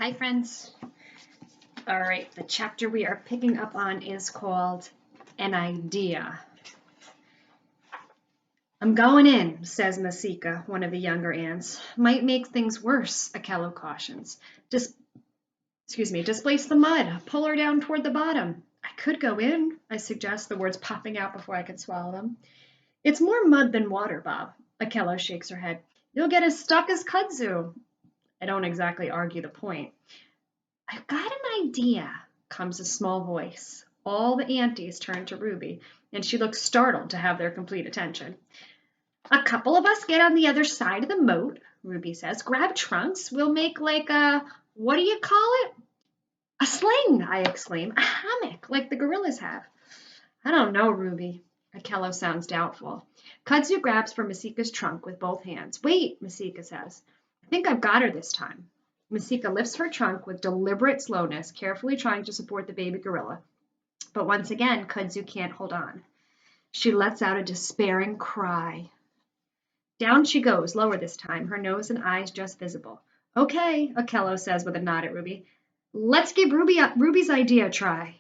Hi, friends. All right, the chapter we are picking up on is called An Idea. I'm going in, says Masika, one of the younger ants. Might make things worse, Akello cautions. Displace the mud. Pull her down toward the bottom. I could go in, I suggest, the words popping out before I can swallow them. It's more mud than water, Bob. Akello shakes her head. You'll get as stuck as kudzu. I don't exactly argue the point. I've got an idea, comes a small voice. All the aunties turn to Ruby, and she looks startled to have their complete attention. A couple of us get on the other side of the moat, Ruby says. Grab trunks. We'll make like a, what do you call it? A sling, I exclaim. A hammock, like the gorillas have. I don't know, Ruby. Akello sounds doubtful. Kudzu grabs for Masika's trunk with both hands. Wait, Masika says. I think I've got her this time. Masika lifts her trunk with deliberate slowness, carefully trying to support the baby gorilla. But once again, Kudzu can't hold on. She lets out a despairing cry. Down she goes, lower this time, her nose and eyes just visible. Okay, Akello says with a nod at Ruby. Let's give Ruby's idea a try.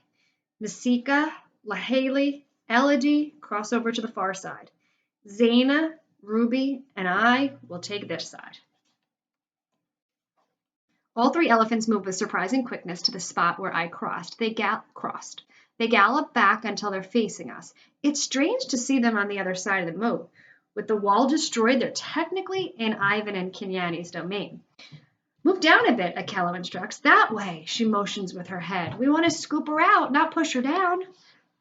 Masika, Lahaley, Elodie cross over to the far side. Zaina, Ruby, and I will take this side. All three elephants move with surprising quickness to the spot where I crossed. They gallop back until they're facing us. It's strange to see them on the other side of the moat. With the wall destroyed, they're technically in Ivan and Kenyani's domain. Move down a bit, Akello instructs. That way, she motions with her head. We want to scoop her out, not push her down.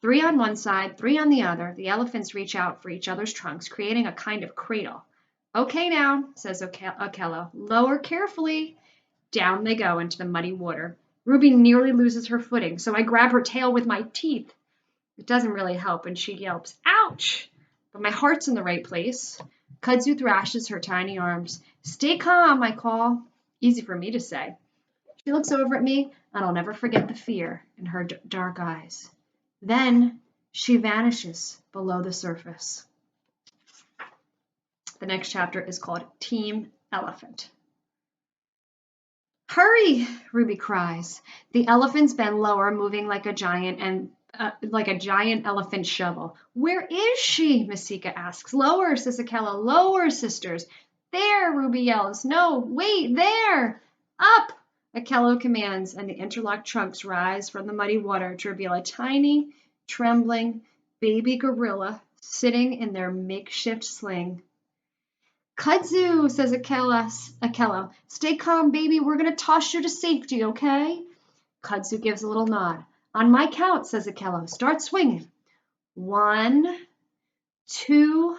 3 on one side, 3 on the other. The elephants reach out for each other's trunks, creating a kind of cradle. Okay now, says Akello. Lower carefully. Down they go into the muddy water. Ruby nearly loses her footing, so I grab her tail with my teeth. It doesn't really help, and she yelps, ouch! But my heart's in the right place. Kudzu thrashes her tiny arms. Stay calm, I call. Easy for me to say. She looks over at me, and I'll never forget the fear in her dark eyes. Then she vanishes below the surface. The next chapter is called Team Elephant. Hurry, Ruby cries. The elephants bend lower, moving like a giant elephant shovel. Where is she? Masika asks. Lower, says Akello. Lower, sisters. There, Ruby yells. No, wait, there. Up, Akello commands, and the interlocked trunks rise from the muddy water to reveal a tiny, trembling baby gorilla sitting in their makeshift sling. Kudzu, says Akello. Stay calm, baby. We're going to toss you to safety, okay? Kudzu gives a little nod. On my count, says Akello. Start swinging. 1, 2,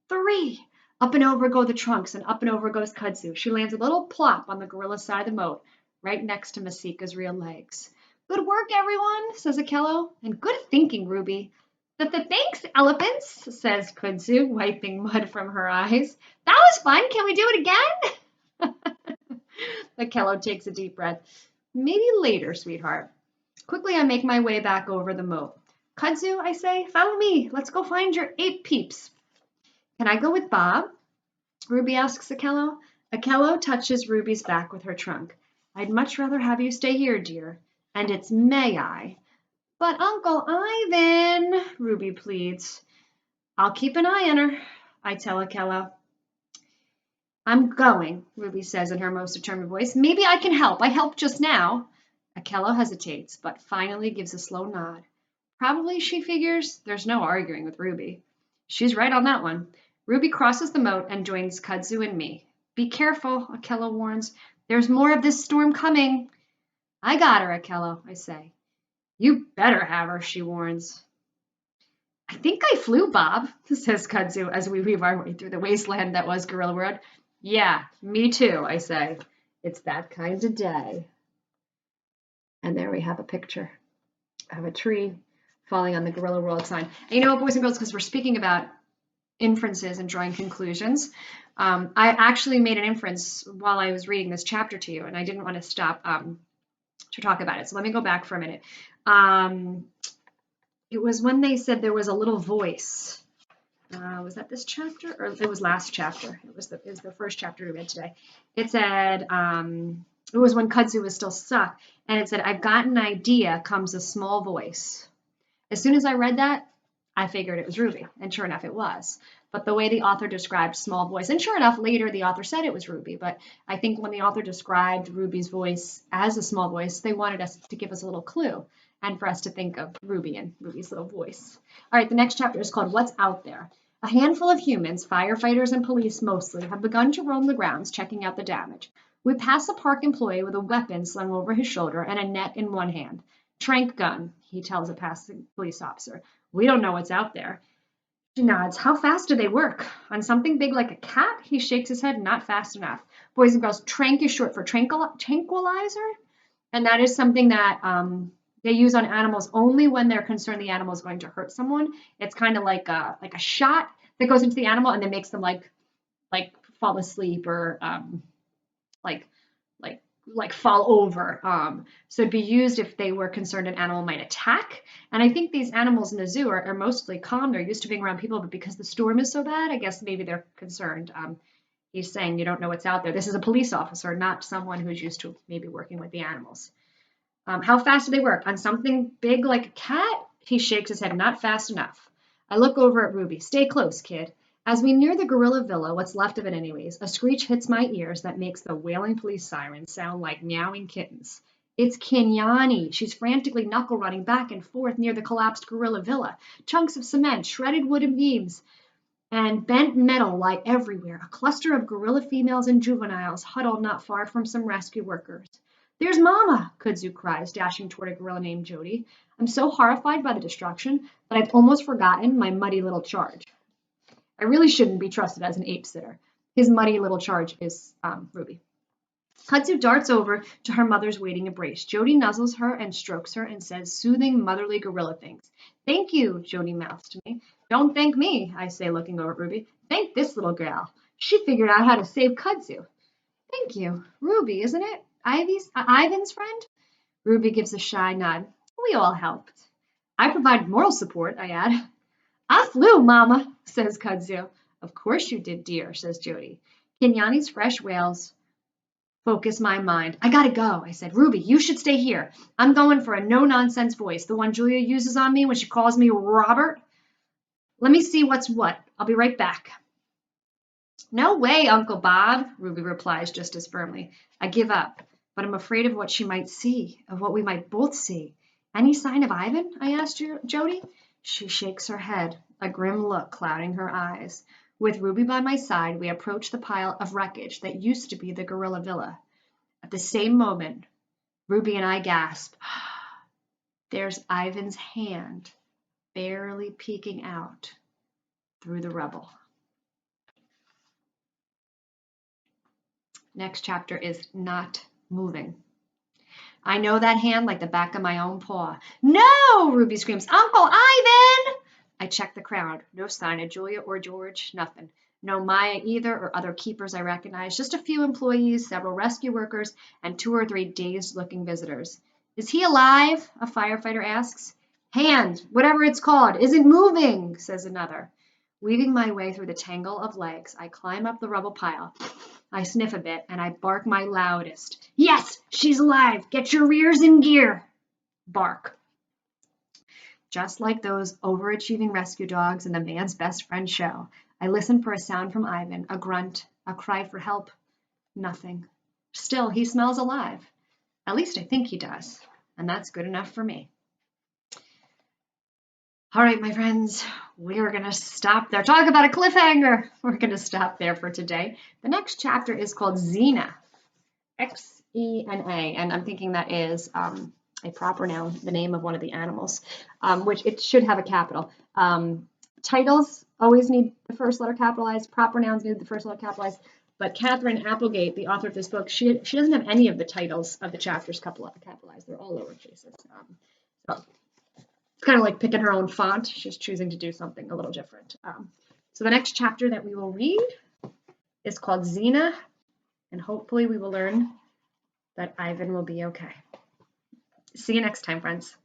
3. Up and over go the trunks, and up and over goes Kudzu. She lands a little plop on the gorilla's side of the moat, right next to Masika's real legs. Good work, everyone, says Akello. And good thinking, Ruby. Thanks, elephants, says Kudzu, wiping mud from her eyes. That was fun. Can we do it again? Akello takes a deep breath. Maybe later, sweetheart. Quickly, I make my way back over the moat. Kudzu, I say, follow me. Let's go find your 8 peeps. Can I go with Bob? Ruby asks Akello. Akello touches Ruby's back with her trunk. I'd much rather have you stay here, dear. And it's may I. But Uncle Ivan, Ruby pleads. I'll keep an eye on her, I tell Akello. I'm going, Ruby says in her most determined voice. Maybe I can help. I helped just now. Akello hesitates, but finally gives a slow nod. Probably, she figures, there's no arguing with Ruby. She's right on that one. Ruby crosses the moat and joins Kudzu and me. Be careful, Akello warns. There's more of this storm coming. I got her, Akello, I say. You better have her, she warns. I think I flew, Bob, says Kudzu as we weave our way through the wasteland that was Gorilla World. Yeah, me too, I say. It's that kind of day. And there we have a picture of a tree falling on the Gorilla World sign. And you know what, boys and girls, because we're speaking about inferences and drawing conclusions, I actually made an inference while I was reading this chapter to you, and I didn't want to stop to talk about it. So let me go back for a minute. It was when they said there was a little voice. Was that this chapter? Or it was last chapter. It was the first chapter we read today. It said, It was when kudzu was still stuck, and it said, "I've got an idea, comes a small voice." As soon as I read that, I figured it was Ruby, and sure enough, it was. But the way the author described small voice, and sure enough, later the author said it was Ruby, but I think when the author described Ruby's voice as a small voice, they wanted us to give us a little clue and for us to think of Ruby and Ruby's little voice. All right, the next chapter is called What's Out There? A handful of humans, firefighters and police mostly, have begun to roam the grounds checking out the damage. We pass a park employee with a weapon slung over his shoulder and a net in one hand. Trank gun, he tells a passing police officer. We don't know what's out there. She nods. How fast do they work? On something big like a cat? He shakes his head. Not fast enough. Boys and girls, trank is short for tranquilizer. And that is something that they use on animals only when they're concerned the animal is going to hurt someone. It's kind of like a shot that goes into the animal and then makes them like fall asleep or like like fall over. So it'd be used if they were concerned an animal might attack. And I think these animals in the zoo are mostly calm. They're used to being around people, but because the storm is so bad, I guess maybe they're concerned. He's saying you don't know what's out there. This is a police officer, not someone who's used to maybe working with the animals. How fast do they work? On something big like a cat? He shakes his head. Not fast enough. I look over at Ruby. Stay close, kid. As we near the gorilla villa, what's left of it anyways, a screech hits my ears that makes the wailing police siren sound like meowing kittens. It's Kenyani. She's frantically knuckle running back and forth near the collapsed gorilla villa. Chunks of cement, shredded wooden beams, and bent metal lie everywhere. A cluster of gorilla females and juveniles huddled not far from some rescue workers. There's Mama, Kudzu cries, dashing toward a gorilla named Jody. I'm so horrified by the destruction that I've almost forgotten my muddy little charge. I really shouldn't be trusted as an ape sitter. His muddy little charge is Ruby. Kudzu darts over to her mother's waiting embrace. Jody nuzzles her and strokes her and says soothing, motherly gorilla things. Thank you, Jody mouths to me. Don't thank me, I say, looking over at Ruby. Thank this little gal. She figured out how to save Kudzu. Thank you. Ruby, isn't it? Ivan's friend? Ruby gives a shy nod. We all helped. I provide moral support, I add. I flew, Mama, says Kudzu. Of course you did, dear, says Jody. Kenyani's fresh wails focus my mind. I gotta go, I said. Ruby, you should stay here. I'm going for a no-nonsense voice, the one Julia uses on me when she calls me Robert. Let me see what's what. I'll be right back. No way, Uncle Bob, Ruby replies just as firmly. I give up, but I'm afraid of what she might see, of what we might both see. Any sign of Ivan? I asked Jody. She shakes her head, a grim look clouding her eyes. With Ruby by my side, we approach the pile of wreckage that used to be the gorilla villa. At the same moment, Ruby and I gasp. There's Ivan's hand, barely peeking out through the rubble. Next chapter is Not Moving. I know that hand like the back of my own paw. No, Ruby screams, Uncle Ivan! I check the crowd. No sign of Julia or George, nothing. No Maya either or other keepers I recognize. Just a few employees, several rescue workers, and 2 or 3 dazed-looking visitors. Is he alive? A firefighter asks. Hand, whatever it's called, isn't moving, says another. Weaving my way through the tangle of legs, I climb up the rubble pile. I sniff a bit, and I bark my loudest. Yes, she's alive. Get your rears in gear. Bark. Just like those overachieving rescue dogs in the Man's Best Friend show, I listen for a sound from Ivan, a grunt, a cry for help. Nothing. Still, he smells alive. At least I think he does, and that's good enough for me. All right, my friends, we're going to stop there. Talk about a cliffhanger. We're going to stop there for today. The next chapter is called Xena, Xena, and I'm thinking that is a proper noun, the name of one of the animals, which it should have a capital. Titles always need the first letter capitalized. Proper nouns need the first letter capitalized. But Katherine Applegate, the author of this book, she doesn't have any of the titles of the chapters capitalized. They're all lower cases. So it's kind of like picking her own font. She's choosing to do something a little different. So the next chapter that we will read is called Xena, and hopefully we will learn that Ivan will be okay. See you next time, friends.